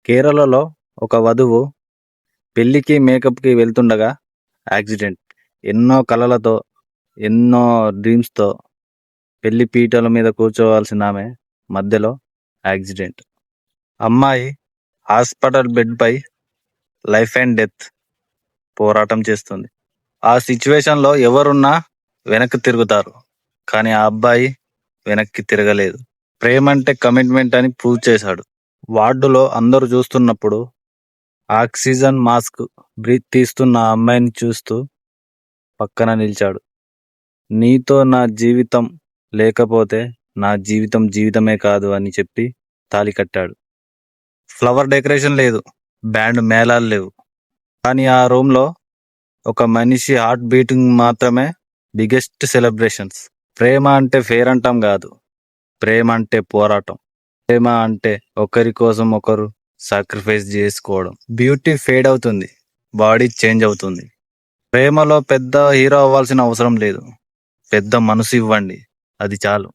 కేరళలో ఒక వధువు పెళ్లికి మేకప్కి వెళ్తుండగా యాక్సిడెంట్. ఎన్నో కలలతో, ఎన్నో డ్రీమ్స్తో పెళ్లి పీటల మీద కూర్చోవాల్సిన ఆమె మధ్యలో యాక్సిడెంట్. అమ్మాయి హాస్పిటల్ బెడ్పై లైఫ్ అండ్ డెత్ పోరాటం చేస్తుంది. ఆ సిచ్యువేషన్లో ఎవరున్నా వెనక్కి తిరుగుతారు, కానీ ఆ అబ్బాయి వెనక్కి తిరగలేదు. ప్రేమంటే కమిట్మెంట్ అని ప్రూవ్ చేశాడు. వార్డులో అందరూ చూస్తున్నప్పుడు ఆక్సిజన్ మాస్క్ బ్రీత్ తీస్తున్న ఆ అమ్మాయిని చూస్తూ పక్కన నిలిచాడు. నీతో నా జీవితం లేకపోతే నా జీవితం జీవితమే కాదు అని చెప్పి తాళి కట్టాడు. ఫ్లవర్ డెకరేషన్ లేదు, బ్యాండ్ మేళాలు లేవు, కానీ ఆ రూమ్లో ఒక మనిషి హార్ట్ బీటింగ్ మాత్రమే బిగ్గెస్ట్ సెలబ్రేషన్స్. ప్రేమ అంటే ఫేర్ అంటాం కాదు, ప్రేమ అంటే పోరాటం. ప్రేమ అంటే ఒకరి కోసం ఒకరు సాక్రిఫైస్ చేసుకోవడం. బ్యూటీ ఫేడ్ అవుతుంది, బాడీ చేంజ్ అవుతుంది. ప్రేమలో పెద్ద హీరో అవ్వాల్సిన అవసరం లేదు, పెద్ద మనసు ఇవ్వండి, అది చాలు.